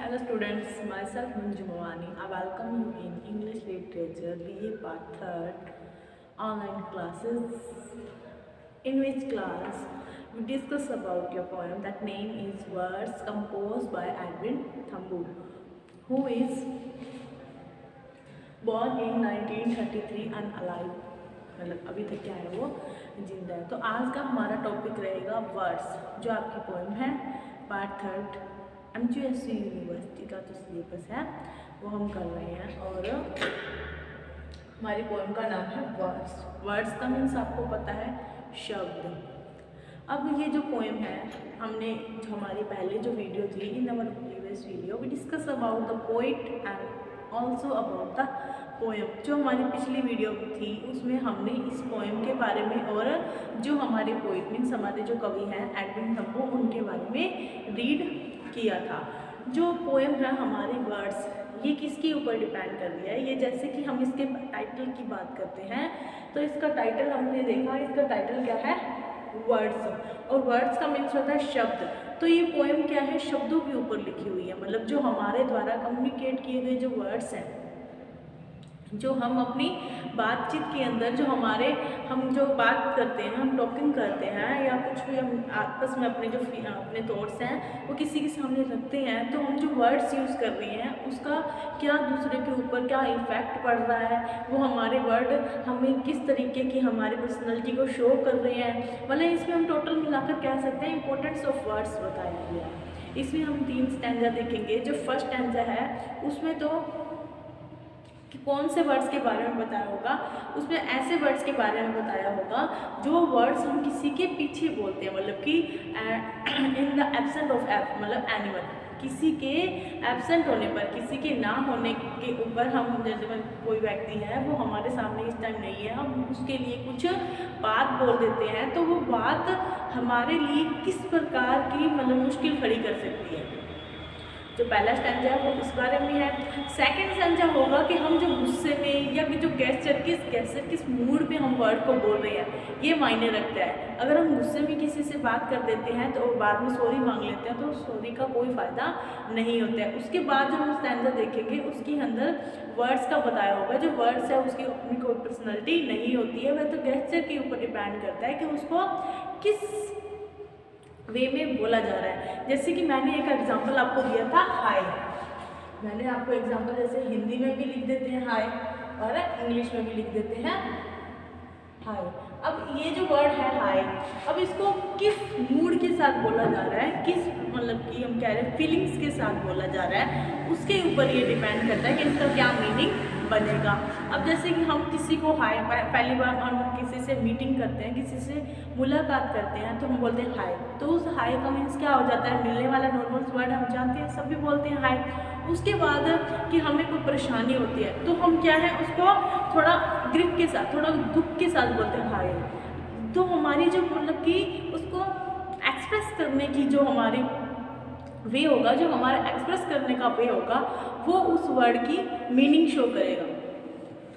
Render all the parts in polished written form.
Hello students, myself Manju Mawani. I welcome you in English Literature BA Part 3rd online classes, in which class we discuss about your poem that name is Words, composed by Edwin Thumboo, who is born in 1933 and alive, मतलब अभी तक क्या है वो जिंदा है। तो आज का हमारा टॉपिक रहेगा वर्ड्स, जो आपकी पोएम है पार्ट 3rd MGSU यूनिवर्सिटी का जो सिलेबस है वो हम कर रहे हैं। और हमारी पोएम का नाम है वर्ड्स। वर्ड्स का मीन्स आपको पता है शब्द। अब ये जो पोएम है, हमने जो हमारी पहले जो वीडियो थी, in our previous video we discuss about the poet and also about the poem. जो हमारी पिछली वीडियो थी उसमें हमने इस पोएम के बारे में और जो हमारे पोइट मीन्स हमारे जो कवि हैं एडविन थम्बो, उनके बारे में रीड किया था। जो पोएम है हमारी वर्ड्स, ये किसके ऊपर डिपेंड कर रही है। ये जैसे कि हम इसके टाइटल की बात करते हैं तो इसका टाइटल हमने देखा, इसका टाइटल क्या है वर्ड्स, और वर्ड्स का मीन्स होता है शब्द। तो ये पोएम क्या है, शब्दों के ऊपर लिखी हुई है, मतलब जो हमारे द्वारा कम्युनिकेट किए गए जो वर्ड्स हैं, जो हम अपनी बातचीत के अंदर हम जो बात करते हैं, हम टॉकिंग करते हैं या कुछ भी हम आपस में अपने थॉट्स हैं वो किसी के सामने रखते हैं, तो हम जो वर्ड्स यूज़ कर रहे हैं उसका क्या दूसरे के ऊपर क्या इफ़ेक्ट पड़ रहा है, वो हमारे वर्ड हमें किस तरीके की हमारी पर्सनैलिटी को शो कर रहे हैं। मतलब इसमें हम टोटल मिलाकर कह सकते हैं इंपॉर्टेंस ऑफ वर्ड्स बताया गया है। इसमें हम 3 स्टैंजा देखेंगे। जो फर्स्ट स्टैंजा है उसमें तो कि कौन से वर्ड्स के बारे में बताया होगा, उसमें ऐसे वर्ड्स के बारे में बताया होगा जो वर्ड्स हम किसी के पीछे बोलते हैं, मतलब कि in the absent of F, मतलब एनिमल, किसी के एब्सेंट होने पर, किसी के ना होने के ऊपर हम जैसे कोई व्यक्ति है वो हमारे सामने इस टाइम नहीं है, हम उसके लिए कुछ बात बोल देते हैं तो वो बात हमारे लिए किस प्रकार की मतलब मुश्किल खड़ी कर सकती है। जो पहला स्टैंजा है वो इस बारे में है। सेकंड स्टैंजा होगा कि हम जो गुस्से में या जो किस मूड में हम वर्ड को बोल रहे हैं, ये मायने रखता है। अगर हम गुस्से में किसी से बात कर देते हैं तो बाद में सॉरी मांग लेते हैं तो सॉरी का कोई फ़ायदा नहीं होता है। उसके बाद जो हम स्टैंजा देखेंगे उसके अंदर वर्ड्स का बताया होगा। जो वर्ड्स है उसकी अपनी कोई पर्सनैलिटी नहीं होती है, वह तो गेस्चर के ऊपर डिपेंड करता है कि उसको किस वे में बोला जा रहा है। जैसे कि मैंने एक एग्जांपल आपको दिया था हाय, मैंने आपको एग्जांपल जैसे हिंदी में भी लिख देते हैं हाय और इंग्लिश में भी लिख देते हैं हाय। अब ये जो वर्ड है हाय, अब इसको किस मूड के साथ बोला जा रहा है, किस मतलब कि हम कह रहे हैं फीलिंग्स के साथ बोला जा रहा है, उसके ऊपर ये डिपेंड करता है कि इसका क्या मीनिंग बनेगा। अब जैसे कि हम किसी को हाय, पहली बार हम किसी से मीटिंग करते हैं, किसी से मुलाकात करते हैं तो हम बोलते हैं हाय, तो उस हाय का मीन्स क्या हो जाता है, मिलने वाला नॉर्मल वर्ड हम जानते हैं, सभी बोलते हैं हाय। उसके बाद कि हमें कोई परेशानी होती है तो हम क्या है उसको थोड़ा ग्रिप के साथ, थोड़ा दुख के साथ बोलते हैं हाय। तो हमारी जो मतलब कि उसको एक्सप्रेस करने की जो हमारी वे होगा, जो हमारा एक्सप्रेस करने का वे होगा, वो उस वर्ड की मीनिंग शो करेगा,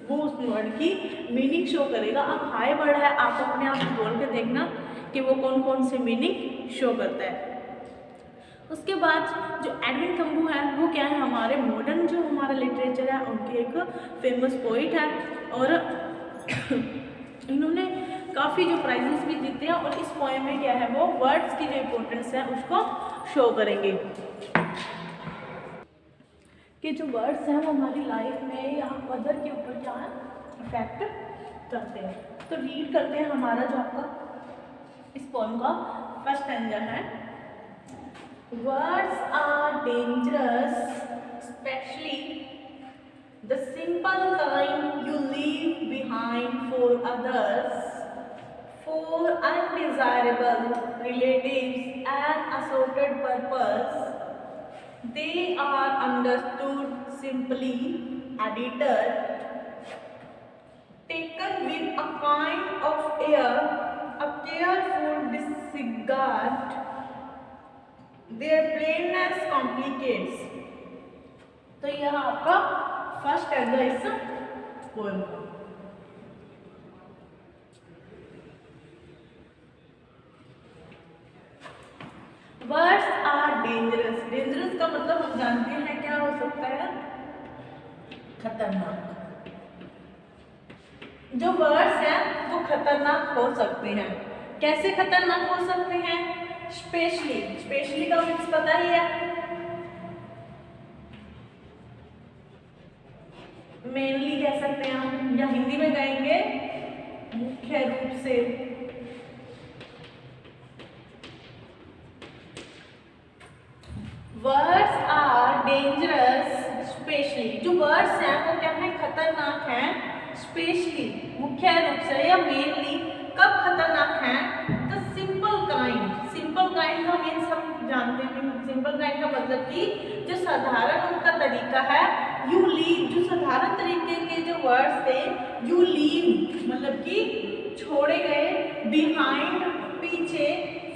वो उस वर्ड की मीनिंग शो करेगा। अब हाय वर्ड है, आप अपने आप बोल के देखना कि वो कौन कौन से मीनिंग शो करता है। उसके बाद जो एडविन थम्बू है वो क्या है, हमारे मॉडर्न जो हमारा लिटरेचर है उनके एक फेमस पोइट है और इन्होंने काफ़ी जो प्राइजेस भी जीते हैं। और इस पोएम में क्या है, वो वर्ड्स की जो इम्पोर्टेंस है उसको शो करेंगे कि जो वर्ड्स हैं वो हमारी लाइफ में या अदर के ऊपर क्या है इफेक्ट करते हैं। तो रीड करते हैं हमारा जो आपका इस पोएम का फर्स्ट स्टैंजा है। Words are dangerous, especially the simple kind you leave behind for others, for undesirable relatives and assorted purpose. They are understood simply, edited, taken with a kind of air, a careful disregard. Their plainness complicates. तो यह आपका first stanza इस poem का। Words are dangerous, dangerous इसका मतलब हम जानते हैं क्या हो सकता है, खतरनाक। जो वर्ड्स हैं वो खतरनाक हो सकते हैं। कैसे खतरनाक हो सकते हैं? स्पेशली, स्पेशली का मीन्स पता ही है, मेनली कह सकते हैं हम, या हिंदी में कहेंगे मुख्य रूप से। वर्ड्स आर डेंजरस स्पेशली, जो वर्ड्स हैं वो क्या है, खतरनाक हैं। स्पेशली मुख्य रूप से या मेनली, कब खतरनाक हैं? The simple kind, simple kind का मीन्स हम जानते हैं, सिंपल काइंड का मतलब कि जो साधारण उनका तरीका है, यू लीव, जो साधारण तरीके के जो वर्ड्स थे, यू लीव मतलब कि छोड़े गए, बिहाइंड पीछे,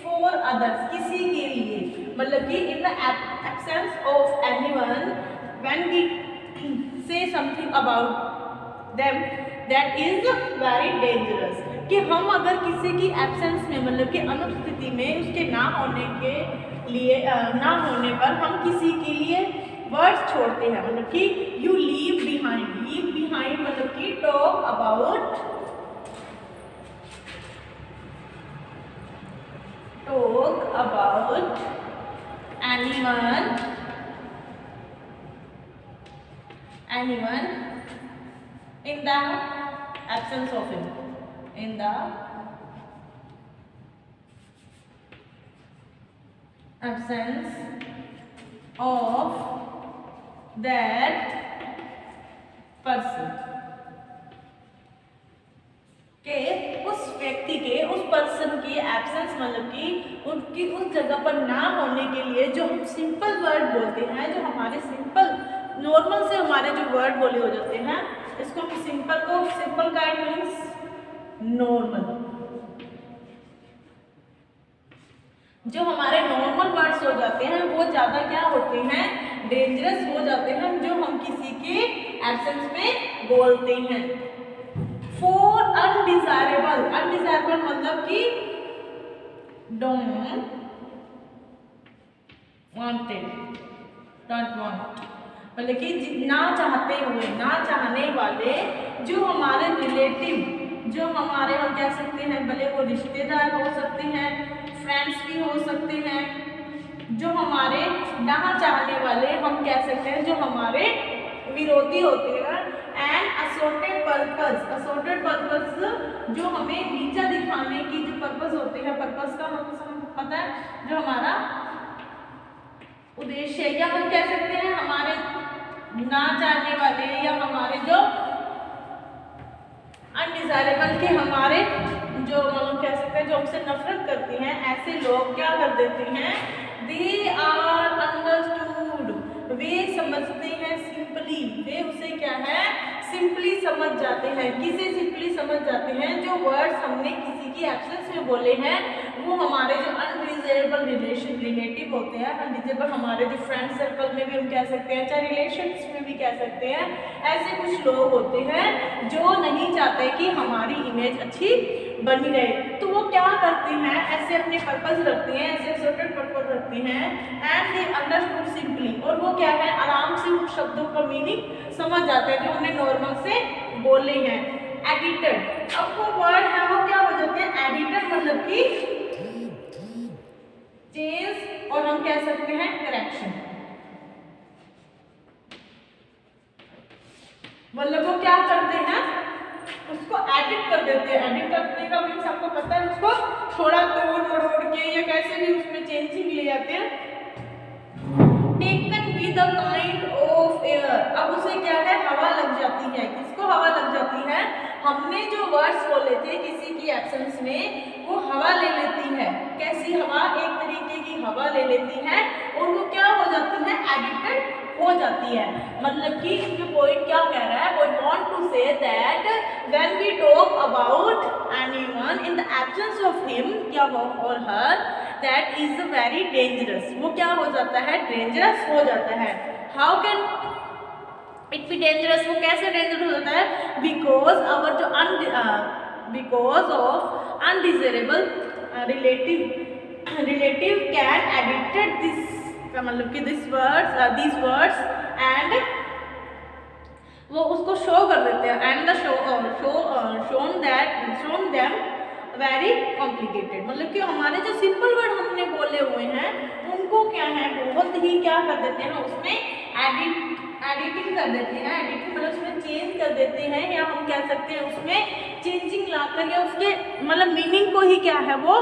फॉर अदर्स किसी के लिए, मतलब कि in the absence of anyone, when we say something about them that is very dangerous, कि हम अगर किसी की एब्सेंस में मतलब कि अनुपस्थिति में, उसके ना होने के लिए, ना होने पर हम किसी के लिए वर्ड्स छोड़ते हैं, मतलब कि you leave behind, leave behind मतलब कि talk about, talk about anyone in the absence of him, in the absence of that person, के उस व्यक्ति के, उस पर्सन की एब्सेंस मतलब कि उनकी उस जगह पर ना होने के लिए जो हम सिंपल वर्ड बोलते हैं, जो हमारे सिंपल नॉर्मल से हमारे जो वर्ड बोले हो जाते हैं, इसको हम सिंपल को, सिंपल काइंड मीन्स नॉर्मल, जो हमारे नॉर्मल वर्ड्स हो जाते हैं वो ज़्यादा क्या होते हैं, डेंजरस हो जाते हैं, जो हम किसी के एब्सेंस में बोलते हैं। फॉर अनडिजायरेबल, अनडिजायरेबल मतलब कि डोंट वांटेड, डोंट वांट मतलब कि ना चाहते हुए, ना चाहने वाले, जो हमारे रिलेटिव, जो हमारे, हम कह सकते हैं भले वो रिश्तेदार हो सकते हैं, फ्रेंड्स भी हो सकते हैं, जो हमारे ना चाहने वाले, हम कह सकते हैं जो हमारे विरोधी होते हैं। And assorted purpose, assorted purpose जो हमें नीचा दिखाने की जो पर्पस होते हैं, पर्पस का मतलब पता है, जो हमारा उद्देश्य है, या हम कह सकते हैं हमारे ना चाहने वाले, या हमारे जो अनडिजायरेबल के, हमारे जो हम कह सकते हैं जो हमसे नफरत करते हैं, ऐसे लोग क्या कर देते हैं, दे आर अंडरस्टूड, वे समझते हैं, सिंपली, वे उसे क्या है, सिंपली समझ जाते हैं। किसे सिंपली समझ जाते हैं? जो वर्ड्स हमने किसी की एब्सेंस में बोले हैं, वो हमारे जो अनडिजायरेबल रिलेटिव होते हैं, अनडिजायरेबल हमारे जो फ्रेंड सर्कल में भी हम कह सकते हैं, चाहे रिलेशंस में भी कह सकते हैं, ऐसे कुछ लोग होते हैं जो नहीं चाहते कि हमारी इमेज अच्छी बनी रहे, तो वो क्या करते हैं, ऐसे अपने पर्पस रखते हैं, ऐसे सर्टेन पर्पस रखते हैं, एंड दे अंडरस्टूड सिंपली, और वो क्या है, आराम से उन शब्दों का मीनिंग समझ जाते हैं जो हमने नॉर्मल से बोले हैं। एडिटेड, अब वो वर्ड है वो क्या हो जाते हैं, एडिटेड मतलब कि चेंज, और हम कह सकते हैं करेक्शन, मतलब वो क्या करते हैं, उसको एडिट कर देते हैं। एडिट करने का मीन्स आपको पता है, उसको थोड़ा तोड़ मरोड़ के या कैसे भी उसमें चेंजिंग ले जाते हैं। Taken with the kind of air, अब उसे क्या है, हवा लग जाती है। किसको हवा लग जाती है? हमने जो वर्ड्स बोले थे किसी की एब्सेंस में, वो हवा ले लेती है। कैसी हवा? एक तरीके की हवा ले लेती है, और वो क्या हो जाती है, एडिटेड हो जाती है। मतलब कि इसमें पॉइंट क्या कह रहा है, point want to say that when we talk about anyone in the absence of him या और her, that is very dangerous, वो क्या हो जाता है, डेंजरस हो जाता है। How can it be dangerous, वो कैसे डेंजरस हो जाता है? बिकॉज अवर जो because of undesirable relative can edited this मतलब कि दिस वर्ड्स एंड वो उसको शो कर देते हैं and the shown them very complicated. मतलब कि हमारे जो सिंपल वर्ड हमने बोले हुए हैं उनको क्या है बहुत ही क्या कर देते हैं उसमें एडिटिंग कर देते हैं। एडिटिंग मतलब उसमें चेंज कर देते हैं, या हम कह सकते हैं उसमें चेंजिंग लाकर या उसके मतलब मीनिंग को ही क्या है वो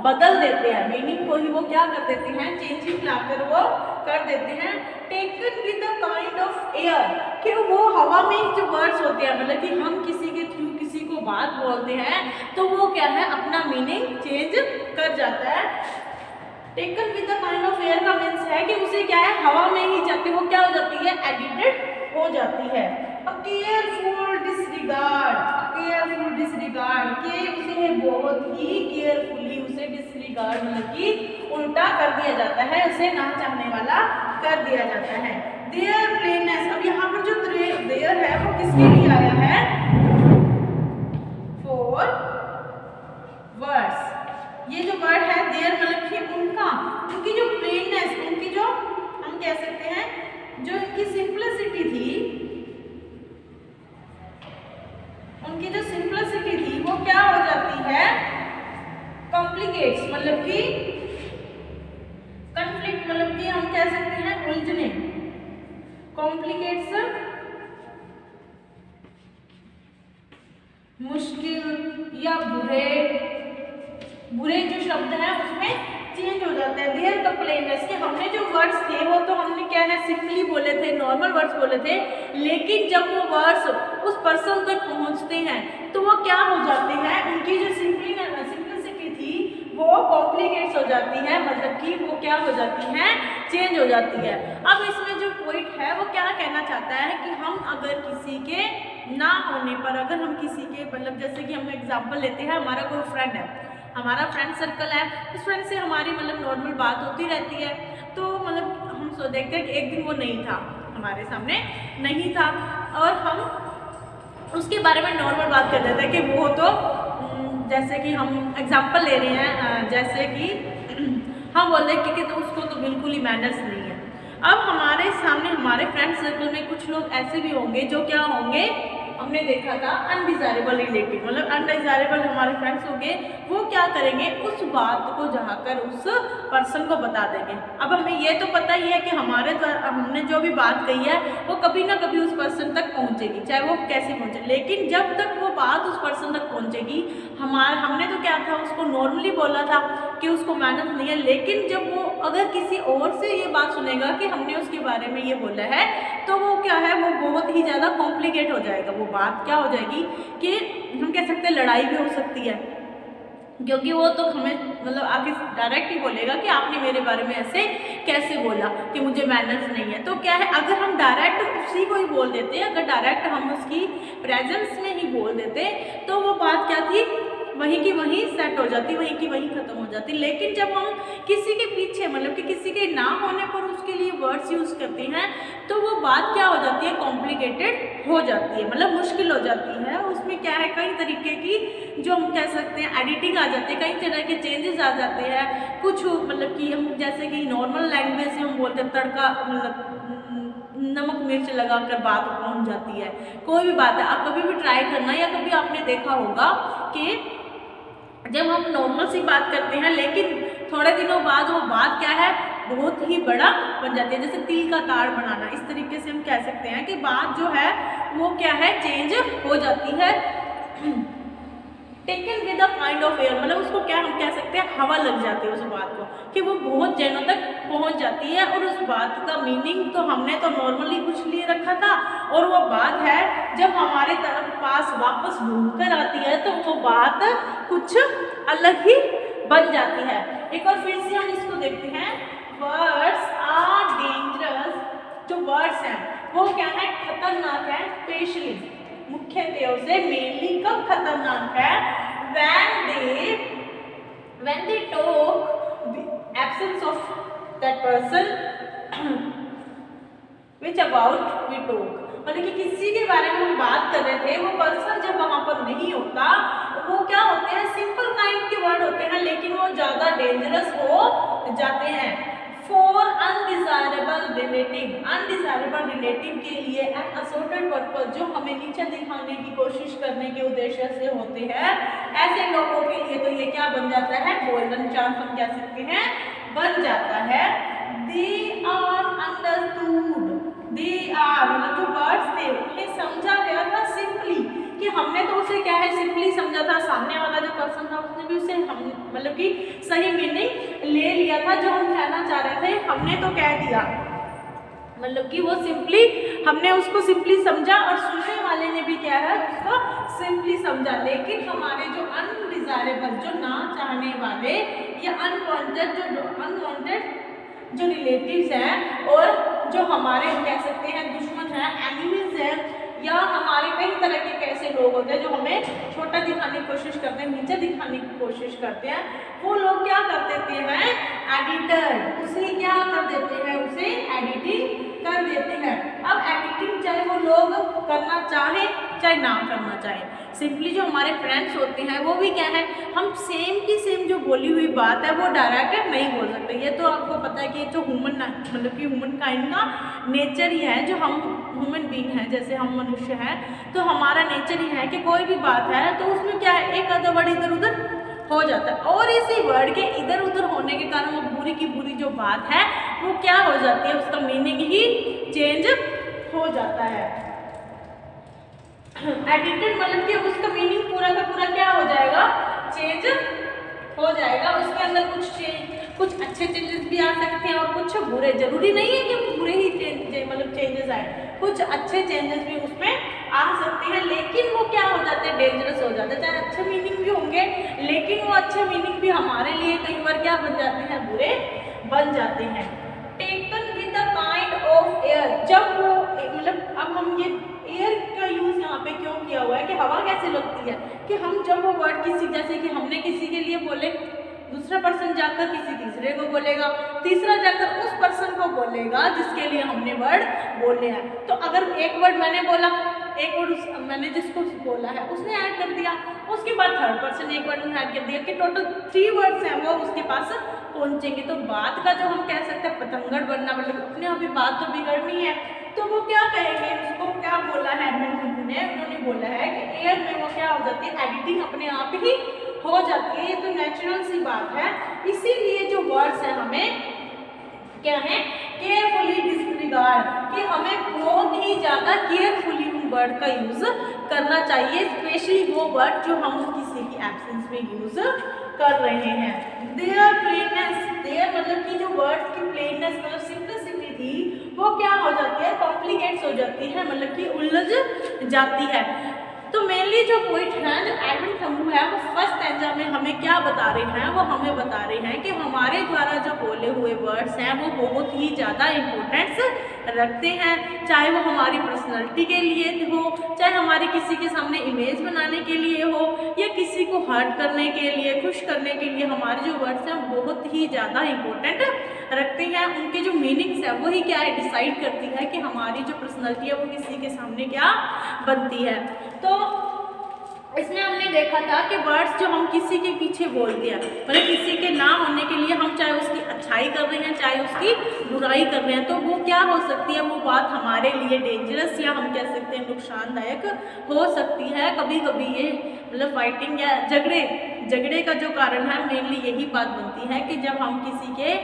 बदल देते हैं। मीनिंग को ही वो क्या कर देते हैं चेंजिंग लाकर वो कर देते हैं। Taken with the kind of air, कि वो हवा में ही जो वर्ड्स होते हैं मतलब कि हम किसी के थ्रू किसी को बात बोलते हैं तो वो क्या है अपना मीनिंग चेंज कर जाता है। Taken with the kind of air का मीन्स है कि उसे क्या है हवा में ही जाती वो क्या हो जाती है एडिटेड हो जाती है। केयरफुल डिसरिगार्ड के उसे बहुत ही केयरफुली उसे डिसरिगार्ड मतलब कि उल्टा कर दिया जाता है, उसे ना चाहने वाला कर दिया जाता है। देयर प्लेननेस, अब यहाँ पर जो देयर है वो किसके लिए आया है फॉर वर्ड्स। ये जो वर्ड है देयर मतलब कि उनकी जो प्लेननेस, उनकी जो हम कह सकते हैं जो इनकी सिंपलिसिटी थी, उनकी जो सिंपलिसिटी थी वो क्या हो जाती है कॉम्प्लिकेट्स मतलब कि कॉन्फ्लिक्ट मतलब कि हम कह सकते हैं उलझने। कॉम्प्लिकेट्स मुश्किल या बुरे जो शब्द हैं उसमें चेंज हो जाते हैं। देयर का प्लेननेस कि हमने जो वर्ड्स थे वो तो हमने क्या है सिंपली बोले थे, नॉर्मल वर्ड्स बोले थे, लेकिन जब वो वर्ड्स उस पर्सन तक पहुंचते हैं तो वो क्या हो जाते हैं उनकी जो सिंपलिसिटी थी वो कॉम्प्लिकेट्स हो जाती है, मतलब कि वो क्या हो जाती है चेंज हो जाती है। अब इसमें जो पॉइंट है वो क्या कहना चाहता है कि हम अगर किसी के ना होने पर अगर हम किसी के मतलब जैसे कि हम एग्जांपल लेते हैं हमारा कोई फ्रेंड है, हमारा फ्रेंड सर्कल है, उस फ्रेंड से हमारी मतलब नॉर्मल बात होती रहती है तो मतलब हम देखते हैं कि एक दिन वो नहीं था हमारे सामने नहीं था और हम उसके बारे में नॉर्मल बात कर देते हैं कि वो तो जैसे कि हम एग्जांपल ले रहे हैं जैसे कि हम बोल रहे हैं कि तो उसको तो बिल्कुल ही मैनर्स नहीं है। अब हमारे सामने हमारे फ्रेंड सर्कल में कुछ लोग ऐसे भी होंगे जो क्या होंगे हमने देखा था अनडिजायरेबल रिलेटिव, मतलब अनडिजायरेबल हमारे फ्रेंड्स होंगे, वो क्या करेंगे उस बात को जाकर उस पर्सन को बता देंगे। अब हमें ये तो पता ही है कि हमारे द्वारा हमने जो भी बात कही है वो कभी ना कभी उस पर्सन तक पहुंचेगी, चाहे वो कैसे पहुंचे, लेकिन जब तक वो बात उस पर्सन तक पहुंचेगी हमने तो क्या था उसको नॉर्मली बोला था कि उसको मेहनत नहीं है, लेकिन जब वो अगर किसी और से ये बात सुनेगा कि हमने उसके बारे में ये बोला है तो वो क्या है वो बहुत ही ज़्यादा कॉम्प्लिकेट हो जाएगा। वो बात क्या हो जाएगी कि हम कह सकते हैं लड़ाई भी हो सकती है, क्योंकि वो तो हमें मतलब आगे डायरेक्ट ही बोलेगा कि आपने मेरे बारे में ऐसे कैसे बोला कि मुझे मैनर्स नहीं है। तो क्या है अगर हम डायरेक्ट उसी को ही बोल देते, अगर डायरेक्ट हम उसकी प्रेजेंस में ही बोल देते तो वो बात क्या थी वहीं की वहीं सेट हो जाती, वहीं की वहीं खत्म हो जाती। लेकिन जब हम किसी के पीछे मतलब कि किसी के ना होने पर उसके लिए वर्ड्स यूज़ करते हैं तो वो बात क्या हो जाती है कॉम्प्लिकेटेड हो जाती है, मतलब मुश्किल हो जाती है। उसमें क्या है कई तरीके की जो हम कह सकते हैं एडिटिंग आ जाती है, कई तरह के चेंजेस आ जाते हैं। कुछ मतलब कि हम जैसे कि नॉर्मल लैंग्वेज से हम बोलते हैं तड़का मतलब नमक मिर्च लगाकर बात पहुंच जाती है। कोई भी बात है आप कभी भी ट्राई करना, या कभी आपने देखा होगा कि जब हम नॉर्मल सी बात करते हैं लेकिन थोड़े दिनों बाद वो बात क्या है बहुत ही बड़ा बन जाती है, जैसे तिल का ताड़ बनाना, इस तरीके से हम कह सकते हैं कि बात जो है वो क्या है चेंज हो जाती है। Taken with a kind of air, मतलब उसको क्या हम कह सकते हैं हवा लग जाती है उस बात को कि वो बहुत जगहों तक पहुंच जाती है और उस बात का मीनिंग तो हमने तो नॉर्मली कुछ लिए रखा था और वो बात है जब हमारे तरफ पास वापस घूमकर आती है तो वो बात कुछ अलग ही बन जाती है। एक बार फिर से हम इसको देखते हैं, वर्ड्स आर डेंजरस, जो वर्ड्स हैं वो क्या है खतरनाक है, स्पेशली मुख्यतः से मेनली कब खतरनाक है when they talk absence of that person which about we talk, मतलब कि किसी के बारे में हम बात कर रहे थे वो पर्सन जब वहां पर नहीं होता वो क्या होते हैं सिंपल काइंड के वर्ड होते हैं लेकिन वो ज्यादा डेंजरस हो जाते हैं। फॉर रिलेटिव, अनडिजायरेबल रिलेटिव के लिए एंड असोर्टेड पर्पस, जो हमें नीचे दिखाने की कोशिश करने के उद्देश्य से होते हैं, ऐसे लोगों के लिए तो ये क्या बन जाता है, गोल्डन चांस हम कह सकते हैं बन जाता है। They are understood, they are मतलब जो वर्ड्स थे उन्हें समझा गया था सिंपली, कि हमने तो उसे क्या है सिंपली समझा था, सामने वाला जो पर्सन था उसने भी उसे हम मतलब कि सही मीनिंग ले लिया था, जो हम कहना चाह रहे थे हमने तो कह दिया, मतलब कि वो सिंपली हमने उसको सिंपली समझा और सुनने वाले ने भी क्या है उसको सिंपली समझा। लेकिन हमारे जो अनडिजायरेबल, जो ना चाहने वाले या अनवांटेड जो रिलेटिव्स हैं और जो हमारे कह सकते हैं दुश्मन हैं, एनिमीज हैं, या हमारे कई तरह के कैसे लोग होते हैं जो हमें छोटा दिखाने की कोशिश करते हैं, नीचे दिखाने की कोशिश करते हैं, वो लोग क्या कर देते हैं, एडिटर उसे क्या कर देते हैं, उसे एडिटिंग कर देते हैं। अब एडिटिंग चाहे वो लोग करना चाहे चाहे ना करना चाहे, सिंपली जो हमारे फ्रेंड्स होते हैं वो भी क्या है, हम सेम की सेम जो बोली हुई बात है वो डायरेक्ट नहीं बोल सकते। ये तो आपको पता है कि ये तो मतलब कि ह्यूमन काइंड का नेचर ही है, जो हम ह्यूमन बीइंग हैं, जैसे हम मनुष्य हैं तो हमारा नेचर ही है कि कोई भी बात है तो उसमें क्या है एक आधा वर्ड इधर उधर हो जाता है, और इसी वर्ड के इधर उधर होने के कारण वो बुरी की बुरी जो बात है वो क्या हो जाती है, उसका मीनिंग ही चेंज हो जाता है। एडिटेड मतलब कि उसका मीनिंग पूरा का पूरा क्या हो जाएगा, चेंज हो जाएगा, उसके अंदर कुछ अच्छे चेंजेस भी आ सकते हैं और कुछ बुरे, जरूरी नहीं है कि बुरे ही चेंजेस आए, कुछ अच्छे चेंजेस भी उसमें आ सकते हैं, लेकिन वो क्या हो जाते हैं, डेंजरस हो जाते हैं। चाहे अच्छे मीनिंग भी होंगे लेकिन वो अच्छे मीनिंग भी हमारे लिए कई बार क्या बन जाते हैं, बुरे बन जाते हैं। Taken with the kind of air, जब वो मतलब अब हम ये एयर का यूज यहाँ पे क्यों किया हुआ है कि हवा कैसे लगती है, कि हम जब वो वर्ड किसी, जैसे कि हमने किसी के लिए बोले, दूसरा पर्सन जाकर किसी तीसरे को बोलेगा, तीसरा जाकर उस पर्सन को बोलेगा जिसके लिए हमने वर्ड बोले हैं। तो अगर एक वर्ड मैंने बोला, एक वर्ड मैंने जिसको बोला है उसने ऐड कर दिया, उसके बाद थर्ड पर्सन एक वर्ड ऐड कर दिया, कि टोटल 3 वर्ड्स हैं वो उसके पास पहुंचेंगे। तो बात का जो हम कह सकते हैं पतंगड़ बनना, मतलब अपने अभी बात तो बिगड़नी है, तो वो क्या कहेंगे, उसको क्या बोला है उन्होंने बोला है कि एयर में वो क्या हो जाती है, एडिटिंग अपने आप ही हो जाती है। ये तो नेचुरल सी बात है, इसीलिए जो वर्ड्स हैं हमें क्या है, केयरफुली डिस्रिगार्ड, कि हमें बहुत ही ज़्यादा केयरफुली उन वर्ड का यूज़ करना चाहिए, स्पेशली वो वर्ड जो हम किसी की एब्सेंस में यूज़ कर रहे हैं। देयर प्लेननेस, देयर मतलब कि जो वर्ड्स की प्लेननेस मतलब सिंपलिसिटी थी वो क्या हो जाती है, कॉम्प्लिकेट्स हो जाती है, मतलब कि उलझ जाती है। तो मेनली जो पॉइंट है, जो एडविन थंबू है, वो फर्स्ट स्टैंजा में हमें क्या बता रहे हैं, वो हमें बता रहे हैं कि हमारे द्वारा जो बोले हुए वर्ड्स हैं वो बहुत ही ज़्यादा इम्पोर्टेंस रखते हैं, चाहे वो हमारी पर्सनैलिटी के लिए हो, चाहे हमारे किसी के सामने इमेज बनाने के लिए हो, या किसी को हर्ट करने के लिए, खुश करने के लिए, हमारे जो वर्ड्स हैं बहुत ही ज़्यादा इम्पोर्टेंट रखते हैं। उनके जो मीनिंग्स है वही क्या है, डिसाइड करती है कि हमारी जो पर्सनैलिटी है वो किसी के सामने क्या बनती है। तो इसमें हमने देखा था कि वर्ड्स जो हम किसी के पीछे बोलते हैं, मतलब किसी के ना होने के लिए हम चाहे उसकी अच्छाई कर रहे हैं चाहे उसकी बुराई कर रहे हैं, तो वो क्या हो सकती है, वो बात हमारे लिए डेंजरस या हम कह सकते हैं नुकसानदायक हो सकती है। कभी कभी ये मतलब फाइटिंग या झगड़े का जो कारण है मेनली यही बात बनती है कि जब हम किसी के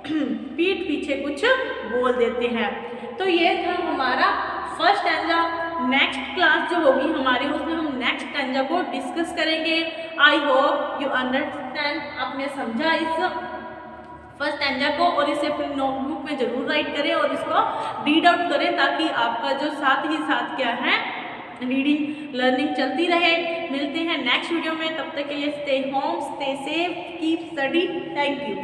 पीठ पीछे कुछ बोल देते हैं। तो ये था हमारा फर्स्ट स्टैंजा। नेक्स्ट क्लास जो होगी हमारी उसमें हम नेक्स्ट स्टैंजा को डिस्कस करेंगे। आई होप यू अंडरस्टैंड, आपने समझा इस फर्स्ट स्टैंजा को, और इसे अपनी नोटबुक में जरूर राइट करें और इसको रीड आउट करें ताकि आपका जो साथ ही साथ क्या है रीडिंग लर्निंग चलती रहे। मिलते हैं नेक्स्ट वीडियो में, तब तक के लिए stay home, stay safe, keep study. Thank you.